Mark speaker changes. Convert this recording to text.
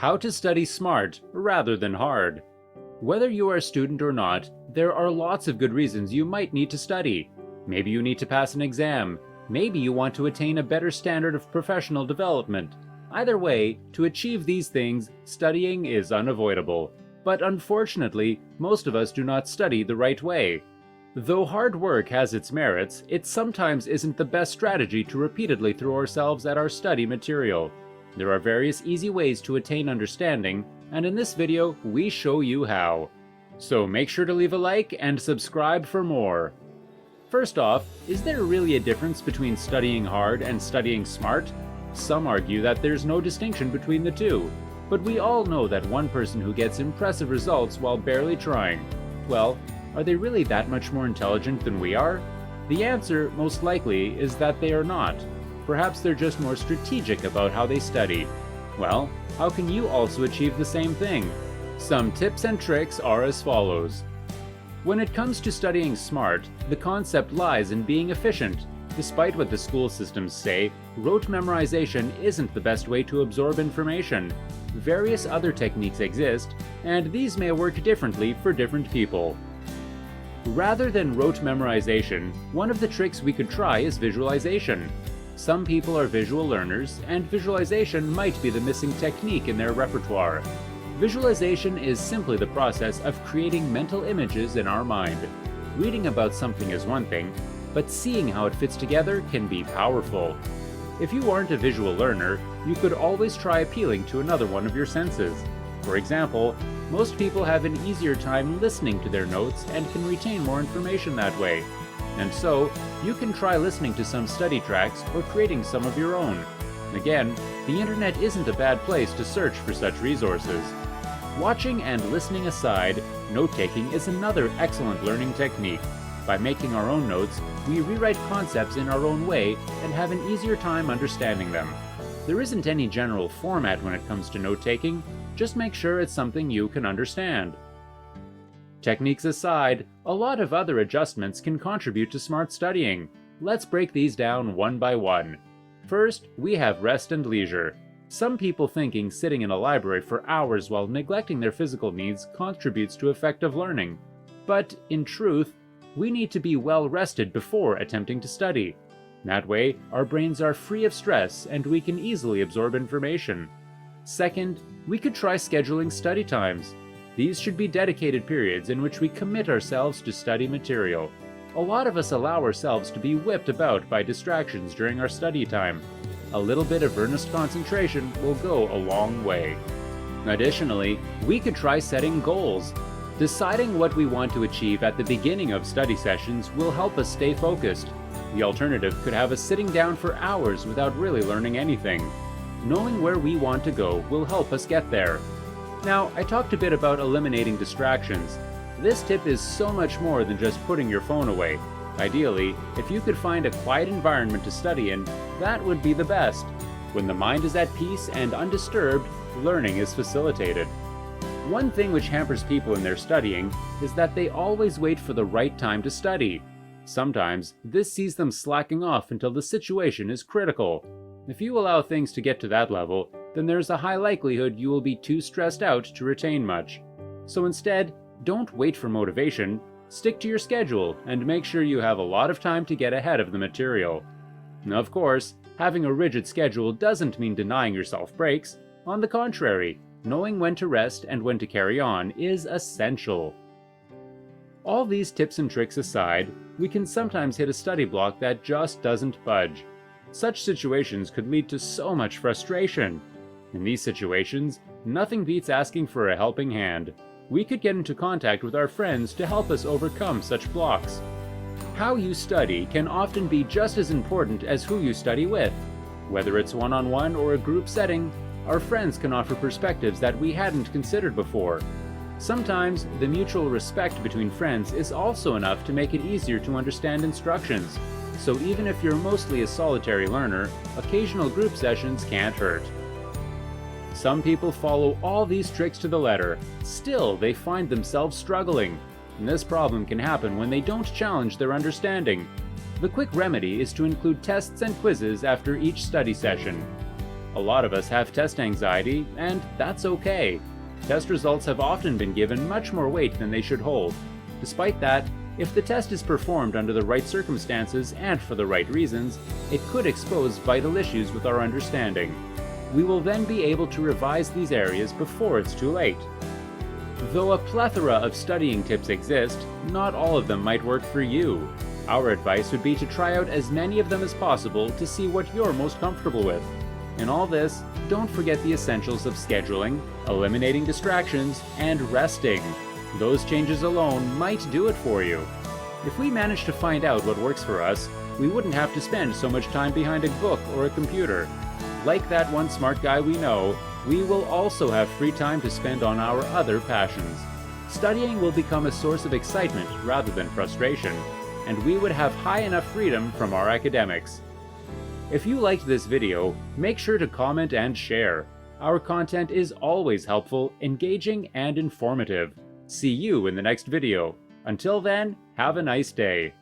Speaker 1: How to study smart rather than hard. Whether you are a student or not, there are lots of good reasons you might need to study. Maybe you need to pass an exam. Maybe you want to attain a better standard of professional development. Either way, to achieve these things, studying is unavoidable. But unfortunately, most of us do not study the right way. Though hard work has its merits, it sometimes isn't the best strategy to repeatedly throw ourselves at our study material. There are various easy ways to attain understanding, and in this video, we show you how. So make sure to leave a like and subscribe for more. First off, is there really a difference between studying hard and studying smart? Some argue that there's no distinction between the two, but we all know that one person who gets impressive results while barely trying, well, are they really that much more intelligent than we are? The answer, most likely, is that they are not. Perhaps they're just more strategic about how they study. Well, how can you also achieve the same thing? Some tips and tricks are as follows. When it comes to studying smart, the concept lies in being efficient. Despite what the school systems say, rote memorization isn't the best way to absorb information. Various other techniques exist, and these may work differently for different people. Rather than rote memorization, one of the tricks we could try is visualization. Some people are visual learners, and visualization might be the missing technique in their repertoire. Visualization is simply the process of creating mental images in our mind. Reading about something is one thing, but seeing how it fits together can be powerful. If you aren't a visual learner, you could always try appealing to another one of your senses. For example, most people have an easier time listening to their notes and can retain more information that way. And so, you can try listening to some study tracks or creating some of your own. Again, the internet isn't a bad place to search for such resources. Watching and listening aside, note-taking is another excellent learning technique. By making our own notes, we rewrite concepts in our own way and have an easier time understanding them. There isn't any general format when it comes to note-taking, just make sure it's something you can understand. Techniques aside, a lot of other adjustments can contribute to smart studying. Let's break these down one by one. First, we have rest and leisure. Some people thinking sitting in a library for hours while neglecting their physical needs contributes to effective learning. But in truth, we need to be well rested before attempting to study. That way, our brains are free of stress and we can easily absorb information. Second, we could try scheduling study times. These should be dedicated periods in which we commit ourselves to study material. A lot of us allow ourselves to be whipped about by distractions during our study time. A little bit of earnest concentration will go a long way. Additionally, we could try setting goals. Deciding what we want to achieve at the beginning of study sessions will help us stay focused. The alternative could have us sitting down for hours without really learning anything. Knowing where we want to go will help us get there. Now, I talked a bit about eliminating distractions. This tip is so much more than just putting your phone away. Ideally, if you could find a quiet environment to study in, that would be the best. When the mind is at peace and undisturbed, learning is facilitated. One thing which hampers people in their studying is that they always wait for the right time to study. Sometimes, this sees them slacking off until the situation is critical. If you allow things to get to that level, then there's a high likelihood you will be too stressed out to retain much. So instead, don't wait for motivation, stick to your schedule, and make sure you have a lot of time to get ahead of the material. Now, of course, having a rigid schedule doesn't mean denying yourself breaks. On the contrary, knowing when to rest and when to carry on is essential. All these tips and tricks aside, we can sometimes hit a study block that just doesn't budge. Such situations could lead to so much frustration. In these situations, nothing beats asking for a helping hand. We could get into contact with our friends to help us overcome such blocks. How you study can often be just as important as who you study with. Whether it's one-on-one or a group setting, our friends can offer perspectives that we hadn't considered before. Sometimes, the mutual respect between friends is also enough to make it easier to understand instructions. So even if you're mostly a solitary learner, occasional group sessions can't hurt. Some people follow all these tricks to the letter. Still, they find themselves struggling. And this problem can happen when they don't challenge their understanding. The quick remedy is to include tests and quizzes after each study session. A lot of us have test anxiety, and that's okay. Test results have often been given much more weight than they should hold. Despite that, if the test is performed under the right circumstances and for the right reasons, it could expose vital issues with our understanding. We will then be able to revise these areas before it's too late. Though a plethora of studying tips exist, not all of them might work for you. Our advice would be to try out as many of them as possible to see what you're most comfortable with. In all this, don't forget the essentials of scheduling, eliminating distractions, and resting. Those changes alone might do it for you. If we manage to find out what works for us, we wouldn't have to spend so much time behind a book or a computer. Like that one smart guy we know, we will also have free time to spend on our other passions. Studying will become a source of excitement rather than frustration, and we would have high enough freedom from our academics. If you liked this video, make sure to comment and share. Our content is always helpful, engaging, and informative. See you in the next video. Until then, have a nice day.